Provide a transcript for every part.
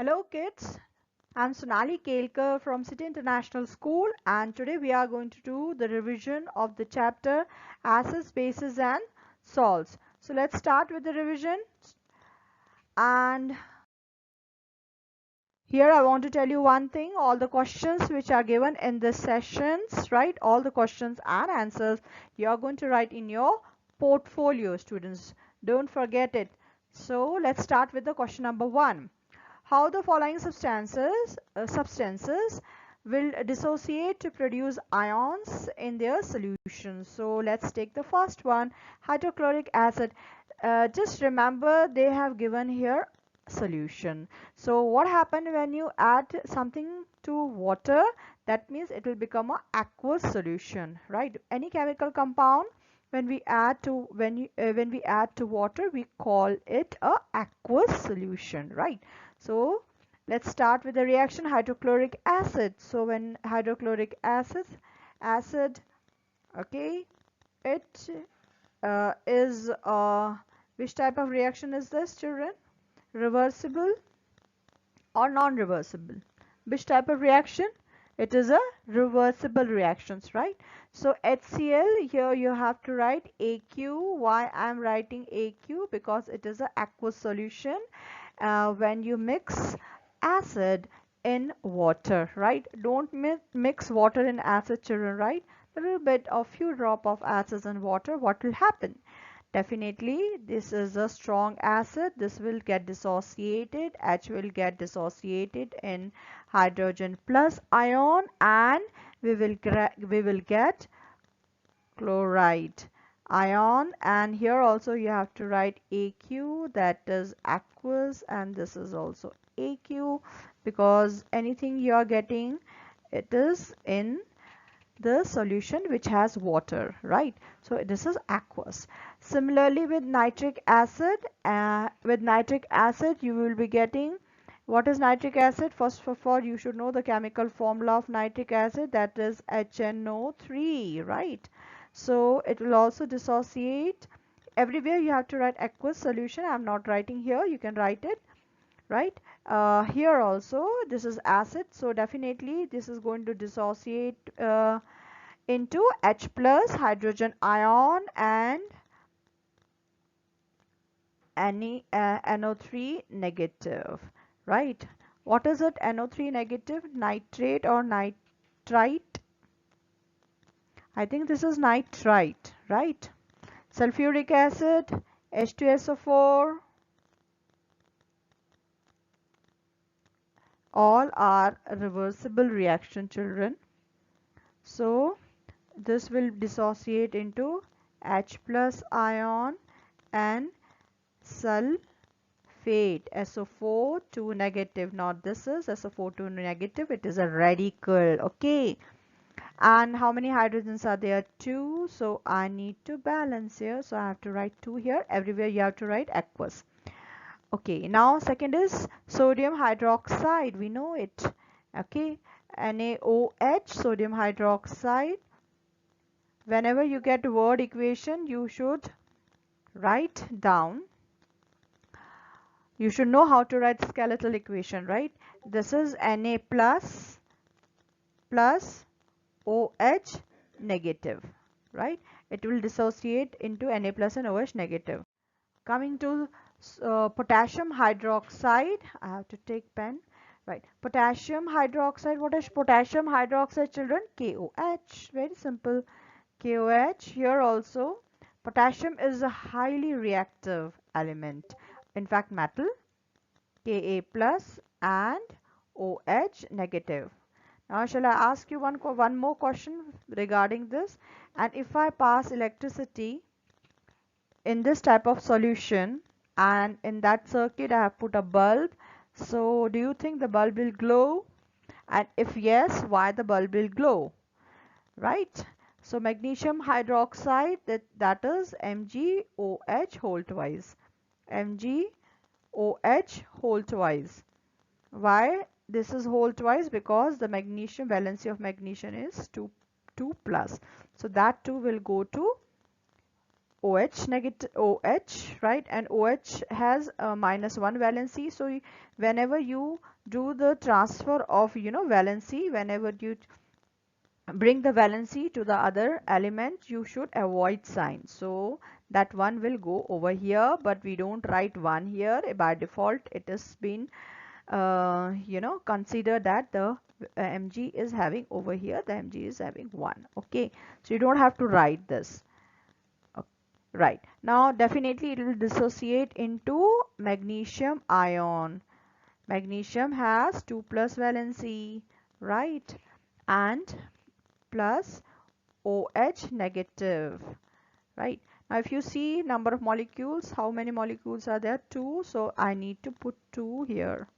Hello kids, I'm Sonali Kelkar from City International School and today we are going to do the revision of the chapter acids, bases and salts. So let's start with the revision, and here I want to tell you one thing. All the questions which are given in this sessions, right, all the questions and answers you are going to write in your portfolio, students. Don't forget it. So let's start with the question number 1. How the following substances will dissociate to produce ions in their solution. So let's take the first one, hydrochloric acid. Just remember they have given here solution. So what happened when you add something to water? That means it will become a aqueous solution, right? Any chemical compound when we add to water, we call it a aqueous solution, right? So let's start with the reaction hydrochloric acid. So when hydrochloric acid, okay, it is which type of reaction is this, children? Reversible or non-reversible? Which type of reaction? It is a reversible reactions, right? So HCl, here you have to write AQ. Why I am writing AQ? Because it is a aqueous solution when you mix acid in water, right? Don't mix water in acid, children, right? A little bit of few drop of acids in water, what will happen? Definitely this is a strong acid. This will get dissociated. H will get dissociated in hydrogen plus ion, and we will get chloride ion. And here also you have to write AQ, that is aqueous, and this is also AQ, because anything you are getting, it is in the solution which has water, right? So this is aqueous. Similarly with nitric acid, you will be getting, what is nitric acid? First of all, you should know the chemical formula of nitric acid, that is HNO3, right? So it will also dissociate. Everywhere you have to write aqueous solution. I'm not writing here, you can write it, right? Here also this is acid, so definitely this is going to dissociate into H plus hydrogen ion and NO3 negative, right? What is it? NO3 negative, nitrate or nitrite? I think this is nitrite, right? Sulfuric acid, H2SO4, all are reversible reaction, children. So this will dissociate into H plus ion and sulfate, SO4 2 negative. Not this is SO4 2 negative, it is a radical, okay? And how many hydrogens are there? 2. So I need to balance here, so I have to write 2 here. Everywhere you have to write aqueous. Okay, now second is sodium hydroxide, we know it, okay? NaOH, sodium hydroxide. Whenever you get word equation, you should write down. You should know how to write skeletal equation, right? This is Na plus OH negative, right? It will dissociate into Na plus and OH negative. Coming to potassium hydroxide, I have to take pen, right? Potassium hydroxide, what is potassium hydroxide, children? KOH, very simple. KOH. Here also potassium is a highly reactive element, in fact metal, Ka plus and OH negative. Now shall I ask you one more question regarding this? And if I pass electricity in this type of solution, and in that circuit I have put a bulb, so do you think the bulb will glow? And if yes, why the bulb will glow, right? So magnesium hydroxide, that is MgOH whole twice. MgOH whole twice. Why this is whole twice? Because the magnesium valency of magnesium is 2 plus. So that 2 will go to OH negative OH, right? And OH has a -1 valency. So whenever you do the transfer of valency, whenever you bring the valency to the other element, you should avoid sign. So that one will go over here, but we don't write 1 here. By default it has been consider that the Mg is having over here, the Mg is having 1. Okay, so you don't have to write this. Right, now definitely it will dissociate into magnesium ion. Magnesium has 2 plus valency, right, and plus OH negative, right. Now if you see number of molecules, how many molecules are there? 2. So I need to put 2 here,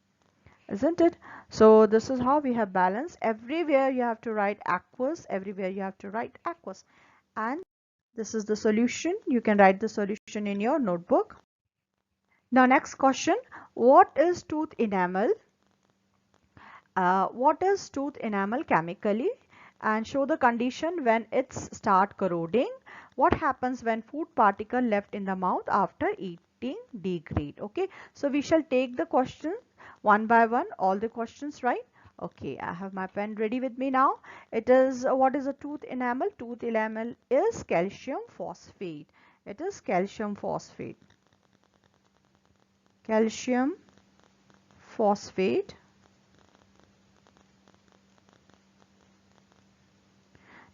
isn't it? So this is how we have balance. Everywhere you have to write aqueous, everywhere you have to write aqueous. And this is the solution. You can write the solution in your notebook. Now next question, what is tooth enamel? What is tooth enamel chemically? And show the condition when it's start corroding. What happens when food particle left in the mouth after eating degrade? Okay, so we shall take the question one by one, all the questions, right? Okay, I have my pen ready with me now. It is what is a tooth enamel? Tooth enamel is calcium phosphate. It is calcium phosphate. Calcium phosphate.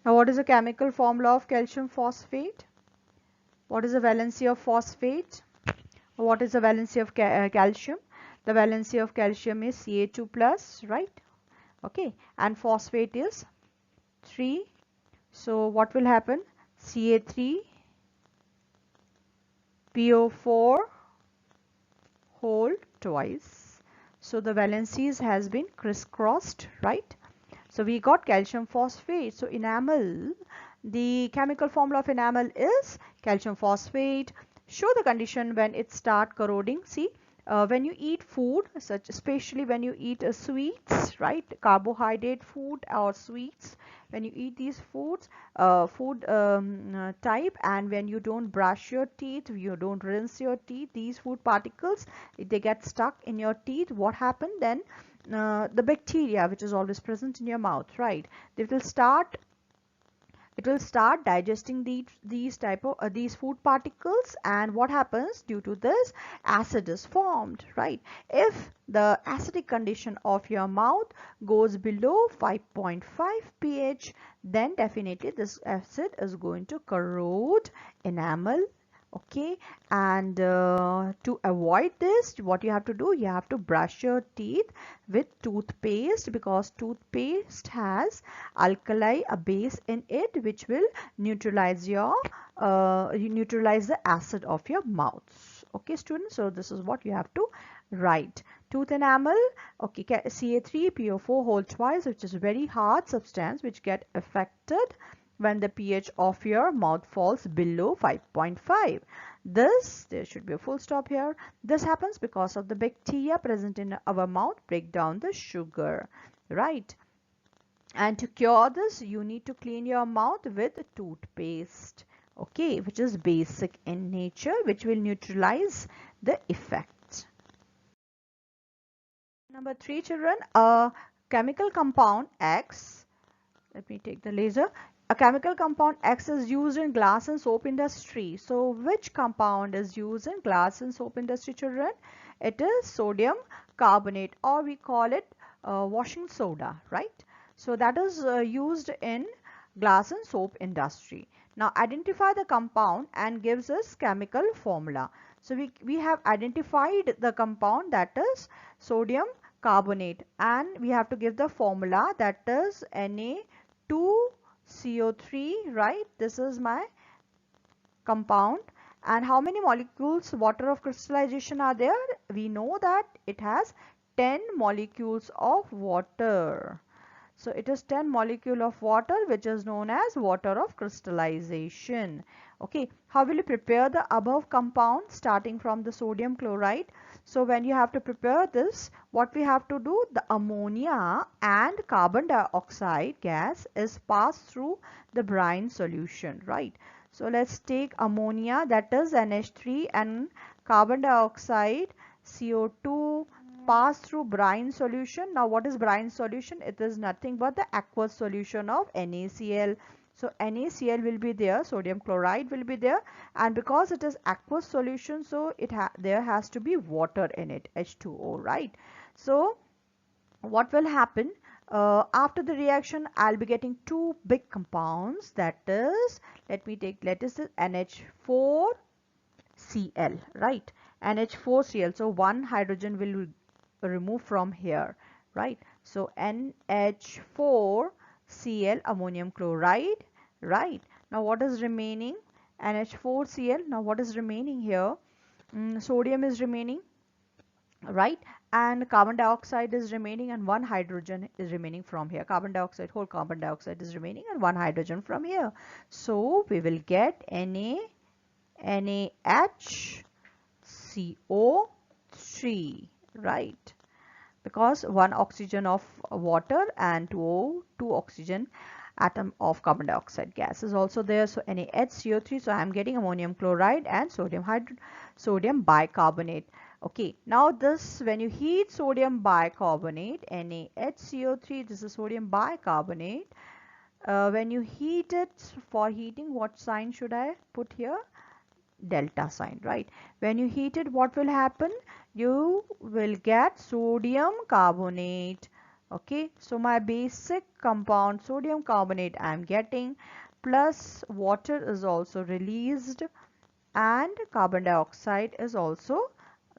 Now what is the chemical formula of calcium phosphate? What is the valency of phosphate? What is the valency of calcium? The valency of calcium is Ca2 plus, right? Okay, and phosphate is 3. So what will happen? Ca3 PO4 whole twice. So the valencies has been crisscrossed, right? So we got calcium phosphate. So enamel, the chemical formula of enamel is calcium phosphate. Show the condition when it start corroding. See, when you eat food, especially when you eat sweets, right, carbohydrate food or sweets, when you eat these foods, type, and when you don't brush your teeth, you don't rinse your teeth, these food particles, if they get stuck in your teeth, what happen then? The bacteria which is always present in your mouth, right, it will start digesting these type of these food particles, and what happens? Due to this, acid is formed, right? If the acidic condition of your mouth goes below 5.5 pH, then definitely this acid is going to corrode enamel. Okay, and to avoid this, what you have to do, you have to brush your teeth with toothpaste, because toothpaste has alkali, a base in it, which will neutralize your neutralize the acid of your mouth. Okay students, so this is what you have to write. Tooth enamel, okay, Ca3PO4 whole twice, which is a very hard substance which get affected when the pH of your mouth falls below 5.5. This, there should be a full stop here. This happens because of the bacteria present in our mouth break down the sugar, right? And to cure this, you need to clean your mouth with toothpaste, okay, which is basic in nature, which will neutralize the effect. Number 3, children, a chemical compound X, let me take the laser. A chemical compound X is used in glass and soap industry. So which compound is used in glass and soap industry, children? It is sodium carbonate, or we call it washing soda, right? So that is used in glass and soap industry. Now identify the compound and gives us chemical formula. So we have identified the compound, that is sodium carbonate, and we have to give the formula, that is Na2CO3, right? This is my compound. And how many molecules water of crystallization are there? We know that it has 10 molecules of water. So it is 10 molecule of water, which is known as water of crystallization. Okay, how will you prepare the above compound starting from the sodium chloride? So when you have to prepare this, what we have to do, the ammonia and carbon dioxide gas is passed through the brine solution, right? So let's take ammonia, that is NH3, and carbon dioxide, CO2, pass through brine solution. Now what is brine solution? It is nothing but the aqueous solution of NaCl. So NaCl will be there, sodium chloride will be there, and because it is aqueous solution, so there has to be water in it, H2O, right? So what will happen after the reaction? I'll be getting two big compounds, that is, let me take, let us NH4Cl, right? NH4Cl, so one hydrogen will remove from here, right? So NH4Cl, ammonium chloride, right? Now what is remaining? NH4Cl. Now what is remaining here? Sodium is remaining, right? And carbon dioxide is remaining, and one hydrogen is remaining from here. Carbon dioxide, whole carbon dioxide is remaining, and one hydrogen from here. So we will get NaHCO3, right? Because one oxygen of water and two oxygen atom of carbon dioxide gas is also there. So NaHCO3. So I am getting ammonium chloride and sodium bicarbonate. Okay, now this, when you heat sodium bicarbonate, NaHCO3, this is sodium bicarbonate. When you heat it, for heating, what sign should I put here? Delta sign, right? When you heat it, what will happen? You will get sodium carbonate. Okay, so my basic compound sodium carbonate I am getting, plus water is also released, and carbon dioxide is also,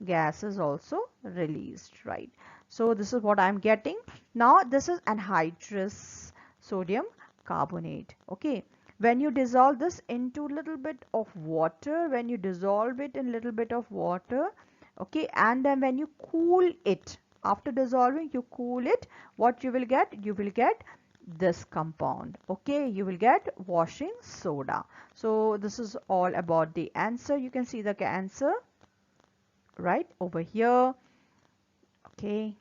gas is also released, right? So this is what I am getting. Now this is anhydrous sodium carbonate. Okay, when you dissolve this into little bit of water, when you dissolve it in little bit of water, okay, and then when you cool it, after dissolving you cool it, what you will get? You will get this compound. Okay, you will get washing soda. So this is all about the answer. You can see the answer right over here. Okay,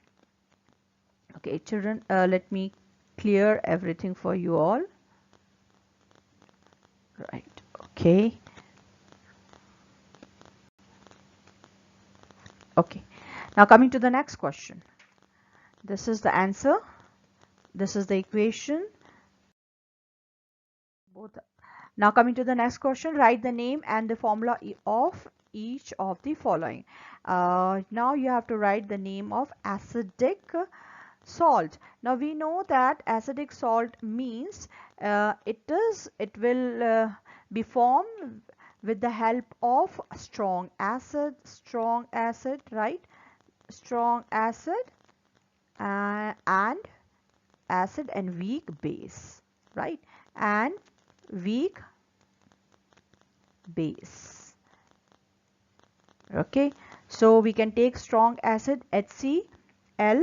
okay children, let me clear everything for you all. Right, okay. Okay, now coming to the next question. This is the answer. This is the equation. Both. Now coming to the next question, write the name and the formula of each of the following. Now you have to write the name of acidic salt. Now we know that acidic salt means it will be formed with the help of strong acid, right? Strong acid and acid and weak base, right? And weak base. Okay, so we can take strong acid HCl,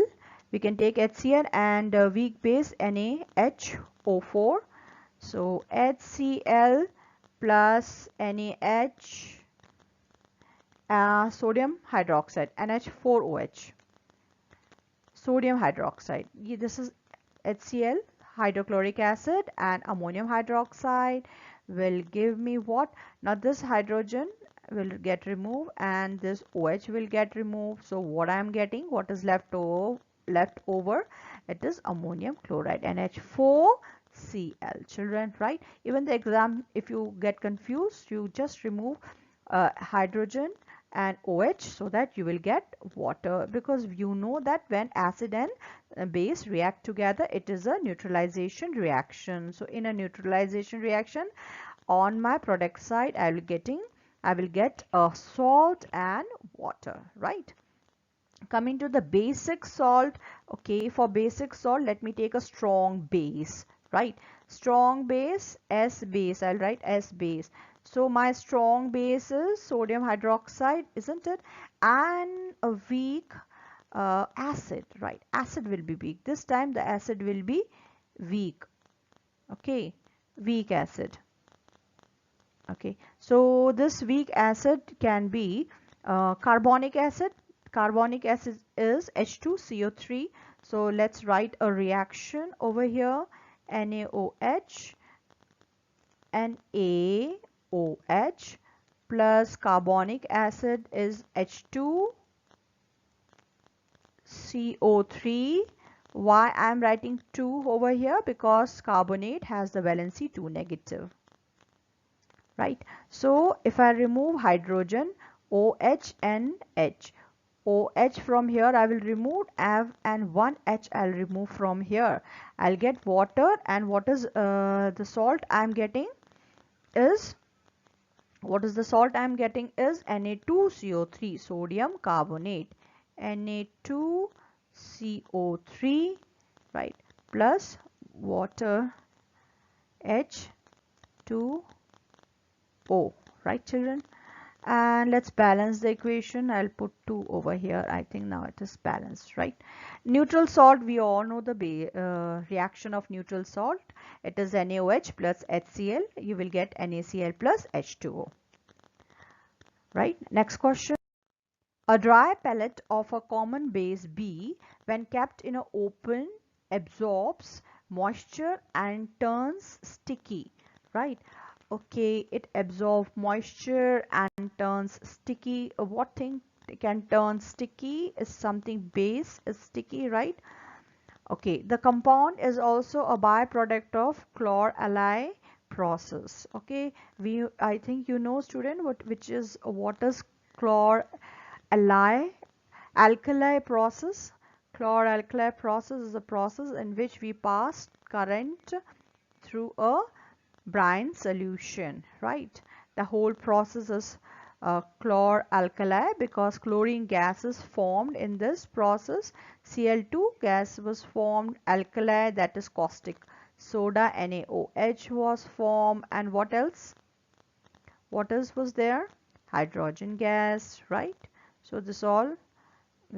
we can take HCl, and weak base NaHO4. So HCl plus NaH, sodium hydroxide, NH4OH, sodium hydroxide. This is HCl, hydrochloric acid, and ammonium hydroxide will give me what? Now this hydrogen will get removed and this OH will get removed. So what I am getting, what is left over, it is ammonium chloride, NH4Cl, children, right? Even the exam, if you get confused, you just remove hydrogen and OH so that you will get water, because you know that when acid and base react together, it is a neutralization reaction. So in a neutralization reaction, on my product side I will get a salt and water, right? Coming to the basic salt. Okay, for basic salt, let me take a strong base, right? Strong base, S base, I'll write S base. So my strong base is sodium hydroxide, isn't it? And a weak acid, right? Acid will be weak. This time the acid will be weak. Okay, weak acid. Okay, so this weak acid can be carbonic acid. Carbonic acid is H2CO3. So let's write a reaction over here. NaOH, NaOH, OH plus carbonic acid is H2CO3. Why I am writing 2 over here? Because carbonate has the valency 2 negative, right? So if I remove hydrogen, OH and H, OH from here I will remove, and one H I'll remove from here. I'll get water, and what is the salt I'm getting is, what is the salt I'm getting is Na2CO3, sodium carbonate, Na2CO3, right, plus water H2O, right children? And let's balance the equation. I'll put 2 over here. I think now it is balanced, right? Neutral salt, we all know the reaction of neutral salt. It is NaOH plus HCl. You will get NaCl plus H2O, right? Next question. A dry pellet of a common base B, when kept in an open, absorbs moisture and turns sticky, right? Okay, it absorbs moisture and turns sticky. What thing can turn sticky is something base is sticky, right? Okay, the compound is also a byproduct of chlor-alkali process. Okay, I think you know, student, what is chlor-alkali alkali process. Chlor-alkali process is a process in which we pass current through a brine solution, right? The whole process is chlor-alkali, because chlorine gas is formed in this process. Cl2 gas was formed, alkali, that is caustic soda, NaOH was formed, and what else? What else was there? Hydrogen gas, right? So this all,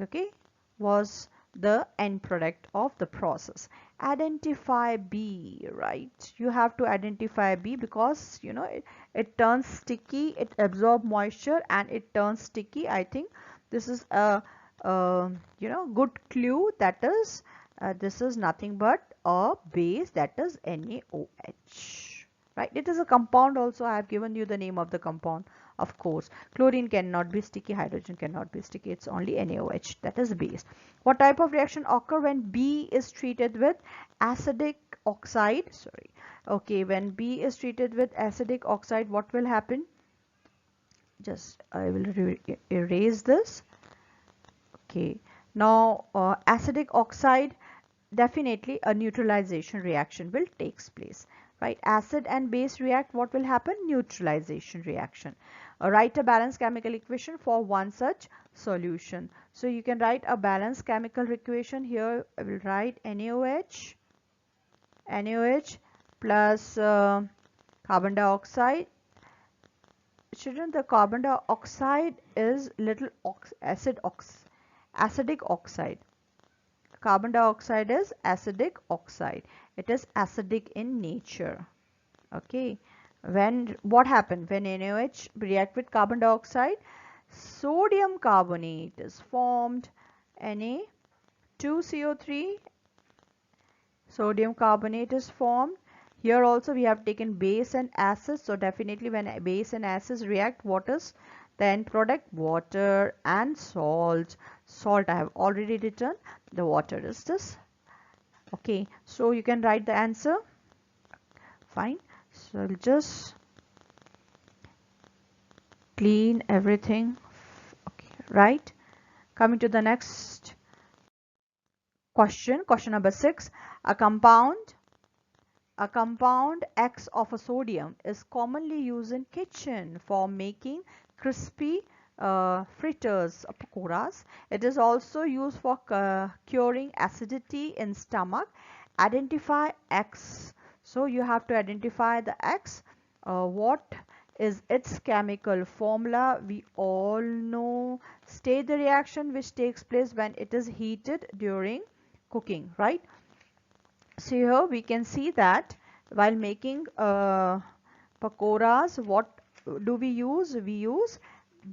okay, was the end product of the process. Identify B, right? You have to identify B, because you know it turns sticky, it absorbs moisture and it turns sticky. I think this is a you know, good clue. That is this is nothing but a base, that is NaOH, right? It is a compound also. I have given you the name of the compound. Of course, chlorine cannot be sticky, hydrogen cannot be sticky, it's only NaOH, that is base. What type of reaction occur when B is treated with acidic oxide? Sorry. Okay, when B is treated with acidic oxide, what will happen? Just I will erase this. Okay, now acidic oxide, definitely a neutralization reaction will takes place, right? Acid and base react, what will happen? Neutralization reaction. Write a balanced chemical equation for one such solution. So you can write a balanced chemical equation. Here I will write NaOH plus carbon dioxide. Children, the carbon dioxide is little acidic oxide. Carbon dioxide is acidic oxide. It is acidic in nature. Okay, when what happened when NaOH react with carbon dioxide, sodium carbonate is formed, Na2CO3, sodium carbonate is formed. Here also we have taken base and acid, so definitely when base and acids react, what is the end product? Water and salt. Salt I have already written, the water is this. Okay, so you can write the answer. Fine. So I'll just clean everything. Okay, right. Coming to the next question, question number 6. A compound X of a sodium is commonly used in kitchen for making crispy fritters, pakoras. It is also used for curing acidity in stomach. Identify X. So you have to identify the X. What is its chemical formula? We all know. State the reaction which takes place when it is heated during cooking, right? So here we can see that while making pakoras, what do we use? We use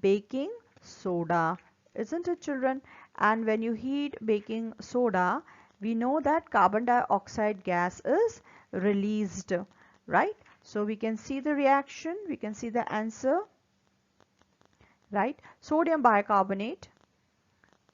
baking soda, isn't it, children? And when you heat baking soda, we know that carbon dioxide gas is released, right? So we can see the reaction, we can see the answer, right? Sodium bicarbonate.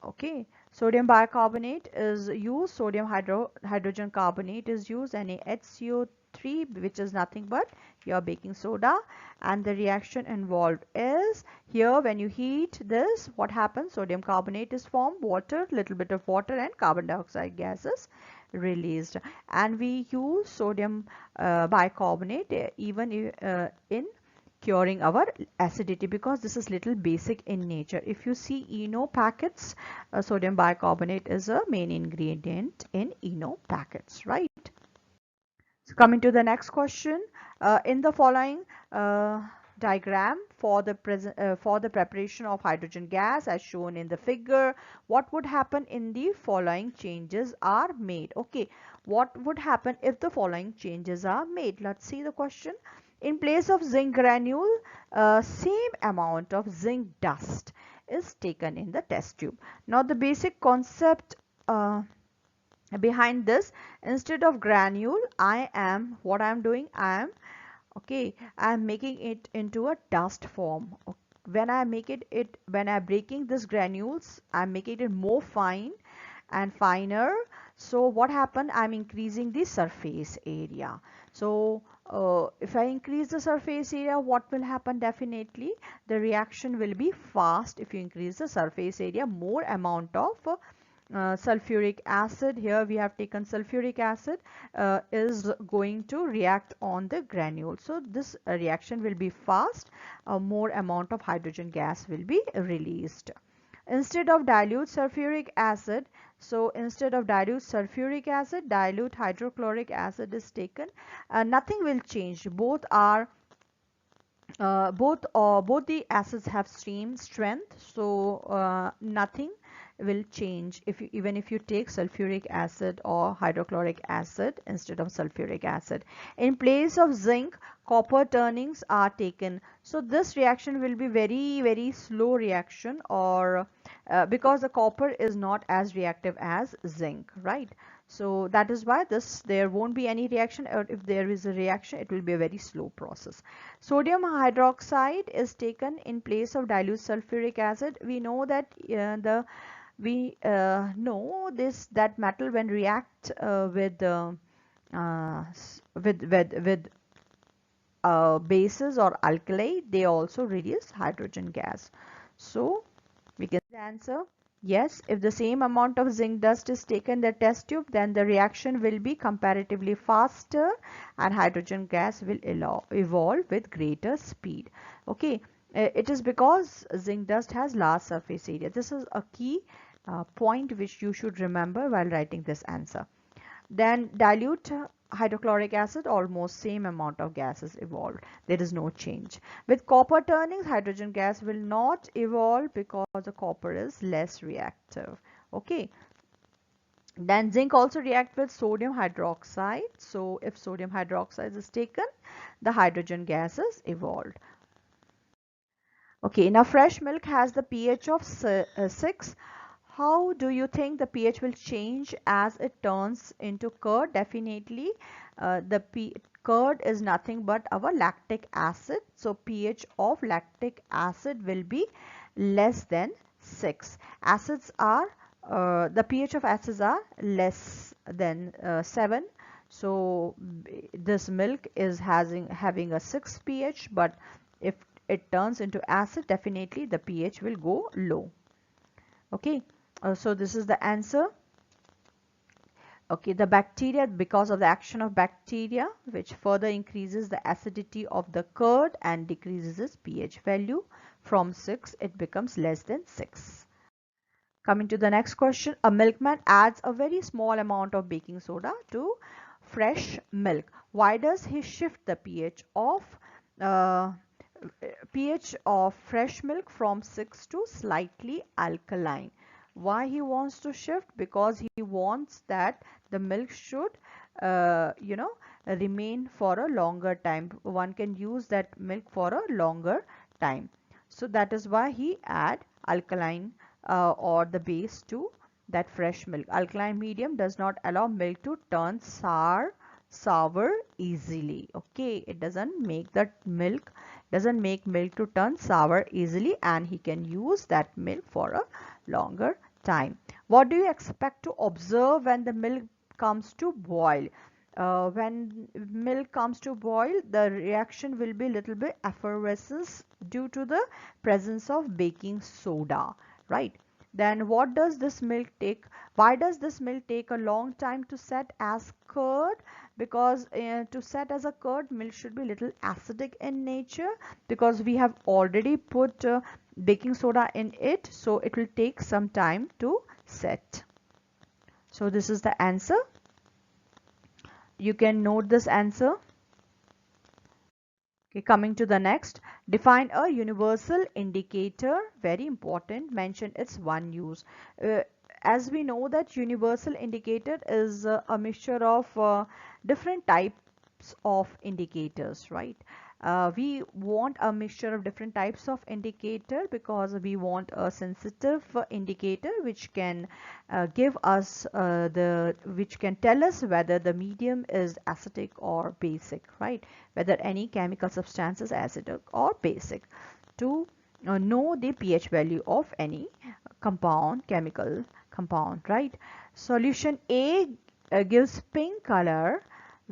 Okay, sodium bicarbonate is used, hydrogen carbonate is used, and HCO3, which is nothing but your baking soda. And the reaction involved is here, when you heat this, what happens? Sodium carbonate is formed, water, little bit of water, and carbon dioxide gases released. And we use sodium bicarbonate even in curing our acidity, because this is little basic in nature. If you see Eno packets, sodium bicarbonate is a main ingredient in Eno packets, right? So coming to the next question, in the following diagram for the preparation of hydrogen gas as shown in the figure, what would happen in the following changes are made? Okay, what would happen if the following changes are made? Let's see the question. In place of zinc granule, same amount of zinc dust is taken in the test tube. Now the basic concept behind this, instead of granule, I am making it into a dust form. When I make when I'm breaking this granules, I'm making it more fine and finer. So what happened? I'm increasing the surface area. So if I increase the surface area, what will happen? Definitely the reaction will be fast. If you increase the surface area, more amount of sulfuric acid, here we have taken sulfuric acid, is going to react on the granule. So this reaction will be fast, more amount of hydrogen gas will be released. Instead of dilute sulfuric acid, dilute hydrochloric acid is taken. Nothing will change. Both the acids have same strength, so nothing will change even if you take sulfuric acid or hydrochloric acid instead of sulfuric acid. In place of zinc, copper turnings are taken. So this reaction will be very slow reaction, or because the copper is not as reactive as zinc, right? So that is why there won't be any reaction, or if there is a reaction, it will be a very slow process. Sodium hydroxide is taken in place of dilute sulfuric acid. We know that that metal, when react with bases or alkali, they also release hydrogen gas. So we can answer yes. If the same amount of zinc dust is taken in the test tube, then the reaction will be comparatively faster and hydrogen gas will evolve with greater speed. Okay, it is because zinc dust has large surface area. This is a key point which you should remember while writing this answer. Then dilute hydrochloric acid, almost same amount of gas is evolved. There is no change. With copper turnings, hydrogen gas will not evolve because the copper is less reactive. Okay. Then zinc also react with sodium hydroxide. So if sodium hydroxide is taken, the hydrogen gas is evolved. Okay, now fresh milk has the pH of 6. How do you think the pH will change as it turns into curd? Definitely, curd is nothing but our lactic acid. So pH of lactic acid will be less than 6. The pH of acids are less than 7. So this milk is having a 6 pH, but if it turns into acid, definitely the pH will go low. Okay, so this is the answer. Okay, the bacteria, because of the action of bacteria, which further increases the acidity of the curd and decreases its pH value from 6, it becomes less than 6. Coming to the next question, a milkman adds a very small amount of baking soda to fresh milk. Why does he shift the uh, pH of fresh milk from 6 to slightly alkaline? Why he wants to shift? Because he wants that the milk should remain for a longer time. One can use that milk for a longer time. So that is why he add alkaline or the base to that fresh milk. Alkaline medium does not allow milk to turn sour sour easily. Okay, it doesn't make milk to turn sour easily, and he can use that milk for a longer time. What do you expect to observe when the milk comes to boil? When milk comes to boil, the reaction will be little bit effervescence due to the presence of baking soda, right? Then what does this milk take? Why does this milk take a long time to set as curd? Because to set as a curd, milk should be little acidic in nature, because we have already put baking soda in it, so it will take some time to set. So this is the answer. You can note this answer. Okay, coming to the next, define a universal indicator. Very important. Mention its one use. As we know that universal indicator is a mixture of different types of indicators, right? We want a mixture of different types of indicator because we want a sensitive indicator which can give us which can tell us whether the medium is acidic or basic, right? Whether any chemical substance is acidic or basic, to know the pH value of any chemical compound, right? Solution A gives pink color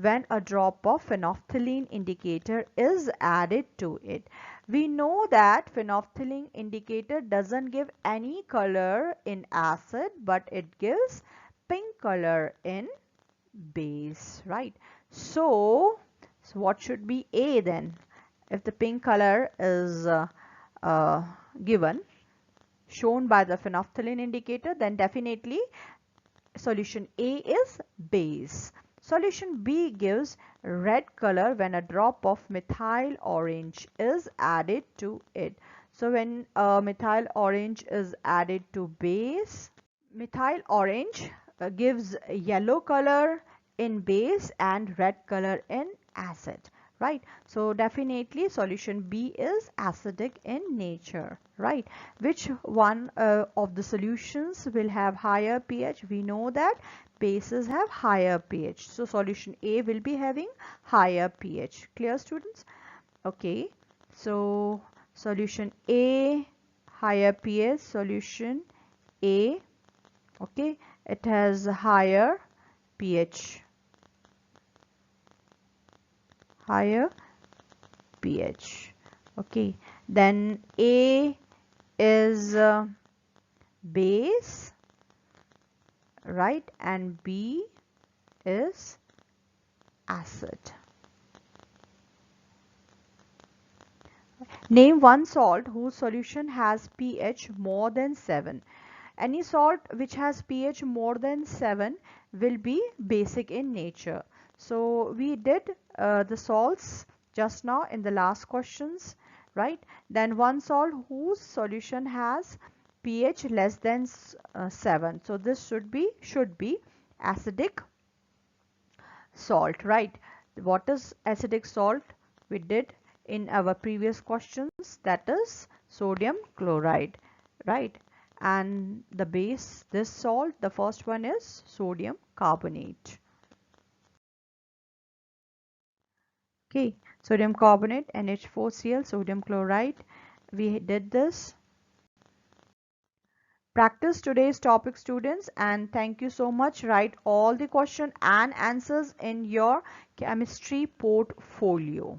when a drop of phenolphthalein indicator is added to it. We know that phenolphthalein indicator doesn't give any color in acid, but it gives pink color in base, right? So what should be A then? If the pink color is given, shown by the phenolphthalein indicator, then definitely solution A is base. Solution B gives red color when a drop of methyl orange is added to it. So when methyl orange is added to base, methyl orange gives yellow color in base and red color in acid, right? So definitely solution B is acidic in nature, right? Which one of the solutions will have higher pH? We know that bases have higher pH, so solution A will be having higher pH. Clear, students? Okay, so solution A, higher pH, solution A. Okay, it has higher pH, higher pH. Okay, then A is base, right, and B is acid. Name one salt whose solution has pH more than 7. Any salt which has pH more than 7 will be basic in nature. So we did the salts just now in the last questions, right? Then one salt whose solution has pH less than 7. So this should be acidic salt, right? What is acidic salt? We did in our previous questions, that is sodium chloride, right? And the base, this salt, the first one is sodium carbonate. Okay, sodium carbonate, NH4Cl, sodium chloride. We did this. Practice today's topic, students, and thank you so much. Write all the question and answers in your chemistry portfolio.